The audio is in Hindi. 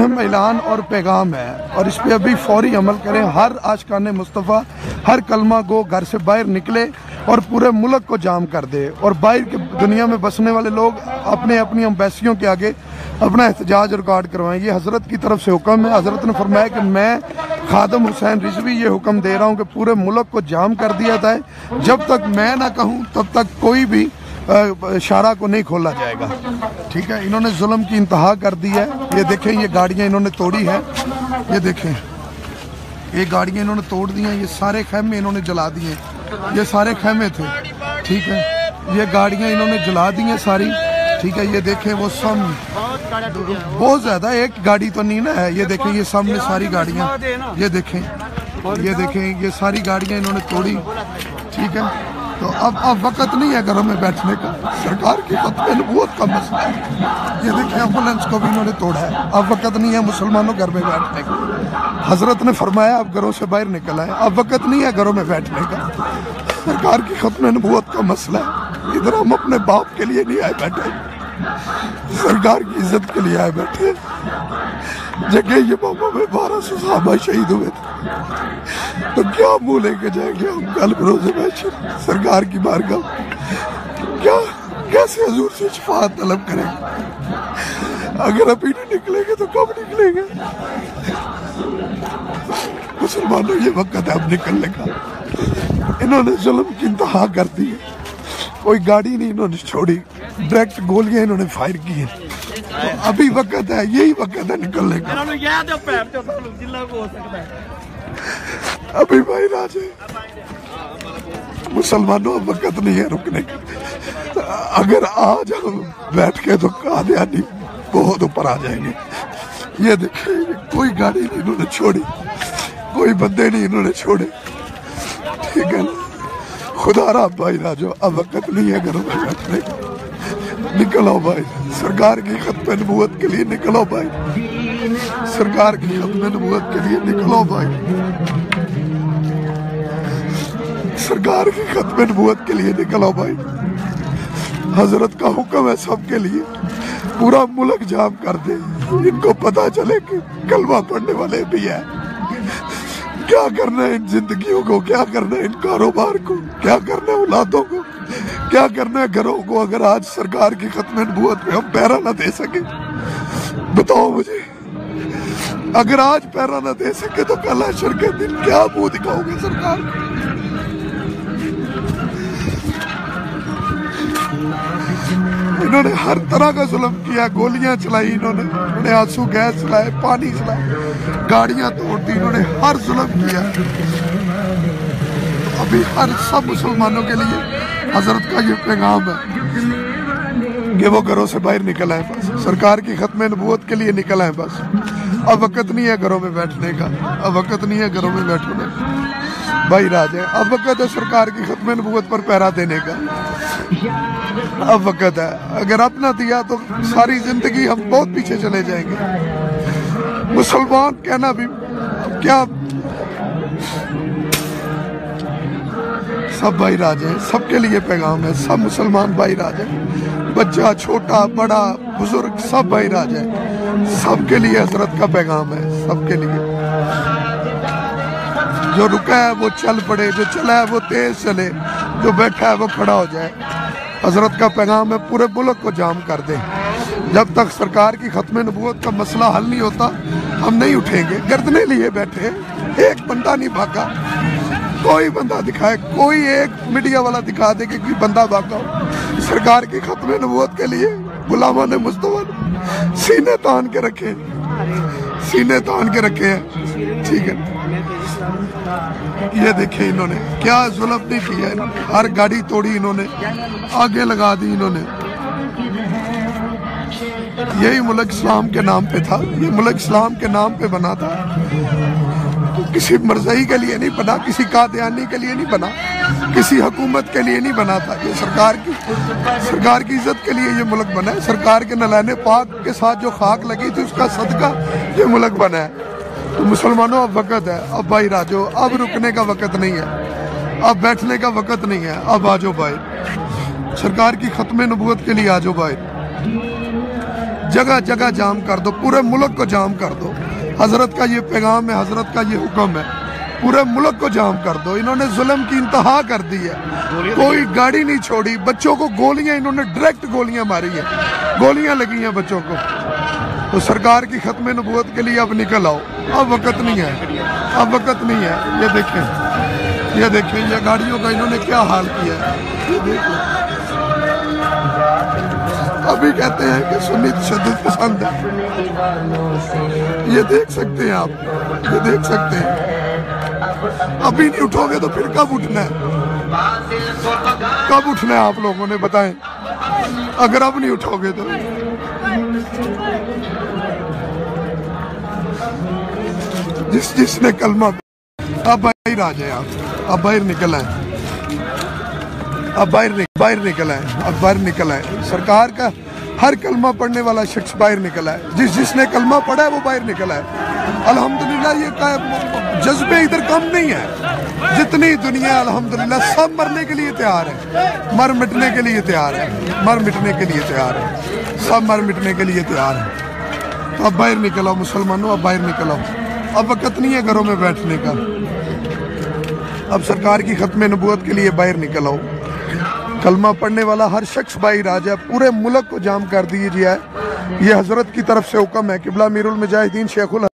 अहम ऐलान और पैगाम है और इस पर अभी फौरी अमल करें। हर आशिकाने मुस्तफ़ा, हर कलमा गो घर से बाहर निकले और पूरे मुल्क को जाम कर दे और बाहर की दुनिया में बसने वाले लोग अपने अपनी एम्बेसियों के आगे अपना एहतजाज रिकॉर्ड करवाएं। ये हज़रत की तरफ से हुक्म है। हज़रत ने फरमाया कि मैं खादम हुसैन रिजवी ये हुक्म दे रहा हूँ कि पूरे मुल्क को जाम कर दिया जाए। जब तक मैं ना कहूँ तब तक कोई भी शारा को नहीं खोला जाएगा। ठीक है, इन्होंने जुल्म की इंतहा कर दी है। ये देखें, ये गाड़ियाँ इन्होंने तोड़ी है। ये देखें, ये गाड़ियाँ इन्होंने तोड़ दी हैं। ये सारे खैमे इन्होंने जला दिए। ये सारे खैमे थे। ठीक है, ये गाड़ियाँ इन्होंने जला दी हैं सारी। ठीक है, ये देखें, वो सब बहुत ज़्यादा, एक गाड़ी तो नहीं ना है। ये देखें, ये सामने सारी गाड़ियाँ, ये देखें, ये देखें, ये सारी गाड़ियाँ इन्होंने तोड़ी। ठीक है, तो अब वक्त नहीं है घरों में बैठने का। सरकार की खत्म नबूवत का मसला है। ये देखें, एम्बुलेंस को भी इन्होंने तोड़ा है। अब वक्त नहीं है मुसलमानों घर में बैठने का। हजरत ने फरमाया अब घरों से बाहर निकल आए। अब वक्त नहीं है घरों में बैठने का। सरकार की खत्म नबूवत का मसला है। इधर हम अपने बाप के लिए नहीं आए बैठे, सरकार की इज्जत के लिए आए बैठे। जगह ये मामा में 1200 सहाबा शहीद हुए थे, तो क्या मुंह लेके जाएंगे हम कल बरोज़े महशर सरकार की बारगाह? क्या कैसे हजूर से शफाअत तलब करेंगे? अगर अभी नहीं निकलेंगे तो कब निकलेंगे? मुसलमानों, ये वक्त है अब निकलने का। इन्होंने जुल्म की इंतहा कर दी है। कोई गाड़ी नहीं इन्होंने छोड़ी, डायरेक्ट गोलियां इन्होंने फायर की हैं। तो अभी वक्त है, यही वक्त है निकलने का। अभी भाई राजे, मुसलमानों अब वक्त नहीं है रुकने का। अगर आज हम बैठ के तो कादियानी बहुत ऊपर आ जाएंगे। ये देखिए, कोई गाड़ी नहीं इन्होंने छोड़ी, कोई बंदे नहीं इन्होंने छोड़े। ठीक है ना, खुदा रहा भाई राजो, अब वक्त नहीं है घरों में बैठने का। निकलो भाई, सरकार की खत्म नबूवत के लिए निकलो भाई, सरकार की खत्म नबूवत के लिए निकलो भाई, सरकार की खत्म नबूवत के लिए निकलो भाई। हजरत का हुक्म है सबके लिए, पूरा मुल्क जाम कर दे। इनको पता चले कि कलमा पढ़ने वाले भी है। क्या करना है इन जिंदगियों को, क्या करना है इन कारोबार को, क्या करना है औलादों को, क्या करना है घरों को, अगर आज सरकार की खत्म नबूवत में हम पैरा ना दे सके? बताओ मुझे, अगर आज पैरा ना दे सके तो कल हश्र के दिन क्या मुंह दिखाओगे सरकार को? इन्होंने हर तरह का जुल्म किया, गोलियां चलाई इन्होंने आंसू गैस चलाए, पानी चलाए, गाड़ियां तोड़ दी, इन्होंने हर जुल्म किया। तो अभी हर सब मुसलमानों के लिए हजरत का ये पैगाम है कि वो घरों से बाहर निकल आए, बस सरकार की खत्म नबूवत के लिए निकल आए बस। अब वक्त नहीं है घरों में बैठने का, अब वक्त नहीं है घरों में बैठने का भाई राजे। अब वक्त है सरकार की खत्म नबूवत पर पहरा देने का। अब वक्त है, अगर अपना दिया तो सारी जिंदगी हम बहुत पीछे चले जाएंगे। मुसलमान कहना भी क्या, सब भाई राजे, सबके लिए पैगाम है। सब मुसलमान भाई राजे, बच्चा छोटा बड़ा बुजुर्ग सब भाई राजे, सबके लिए हजरत का पैगाम है, सबके लिए। जो रुका है वो चल पड़े, जो चला है वो तेज चले, जो बैठा है वो खड़ा हो जाए। हजरत का पैगाम है पूरे मुल्क को जाम कर दे। जब तक सरकार की खत्म नबूवत का मसला हल नहीं होता हम नहीं उठेंगे। गर्दने लिए बैठे, एक बंदा नहीं भागा। कोई बंदा दिखाए, कोई एक मीडिया वाला दिखा दे कि कोई बंदा भागा हो। सरकार की खत्म नबूवत के लिए गुलामा ने मुस्तफा ने सीने तान के रखे, सीने तान के रखे हैं। ठीक है, ये देखें इन्होंने क्या जुल्म नहीं किया। इन्होंने हर गाड़ी तोड़ी, इन्होंने आगे लगा दी इन्होंने। यही मुल्क इस्लाम के नाम पे था, ये मुल्क इस्लाम के नाम पे बना था। तो किसी मरज़ई के लिए नहीं बना, किसी कादियानी के लिए नहीं बना, किसी हुकूमत के लिए नहीं बना था। ये सरकार की इज्जत के लिए ये मुल्क बना है। सरकार के नलाने पाक के साथ जो खाक लगी थी उसका सदका ये मुल्क बना है। तो मुसलमानों अब वक्त है, अब भाई राजो, अब रुकने का वक्त नहीं है, अब बैठने का वक्त नहीं है। अब आ जाओ भाई, सरकार की खत्म नबूवत के लिए आ जाओ भाई। जगह जगह जाम कर दो, पूरे मुल्क को जाम कर दो। हजरत का ये पैगाम है, हजरत का ये हुक्म है, पूरे मुल्क को जाम कर दो। इन्होंने जुल्म की इंतहा कर दी है, कोई गाड़ी नहीं छोड़ी। बच्चों को गोलियां, इन्होंने डायरेक्ट गोलियां मारी है, गोलियां लगी हैं बच्चों को। तो सरकार की खत्म नबूवत के लिए अब निकल आओ, अब वक्त नहीं है, अब वक्त नहीं है। ये देखें, ये देखें, ये गाड़ियों का इन्होंने क्या हाल किया है, ये देखें। अभी कहते हैं कि सुन्नी तशद्दुद पसंद है, ये देख सकते हैं आप, ये देख सकते हैं। अभी नहीं उठोगे तो फिर कब उठना है, कब उठना है आप लोगों ने बताएं, अगर अब नहीं उठोगे तो। जिसने कलमा, अब बाहर आ जाए आप, अब बाहर निकल आए, अब बाहर निकल आए, अब बाहर निकल आए। सरकार का हर कलमा पढ़ने वाला शख्स बाहर निकला है, जिसने कलमा पढ़ा है वो बाहर निकला है। अल्हम्दुलिल्लाह ये जज्बे इधर कम नहीं है, जितनी दुनिया अल्हम्दुलिल्लाह सब मरने के लिए तैयार है, मर मिटने के लिए तैयार है, मर मिटने के लिए तैयार है, सब मर मिटने के लिए तैयार है। तो अब बाहर निकलो मुसलमानों, अब बाहर निकलो, अब वक्त नहीं है घरों में बैठने का। अब सरकार की खत्म नबूवत के लिए बाहर निकल आओ। कलमा पढ़ने वाला हर शख्स बाहर आ जाए, पूरे मुल्क को जाम कर दीजिए। ये हजरत की तरफ से हुक्म है। किबला अमीरुल मुजाहिदीन शेखुल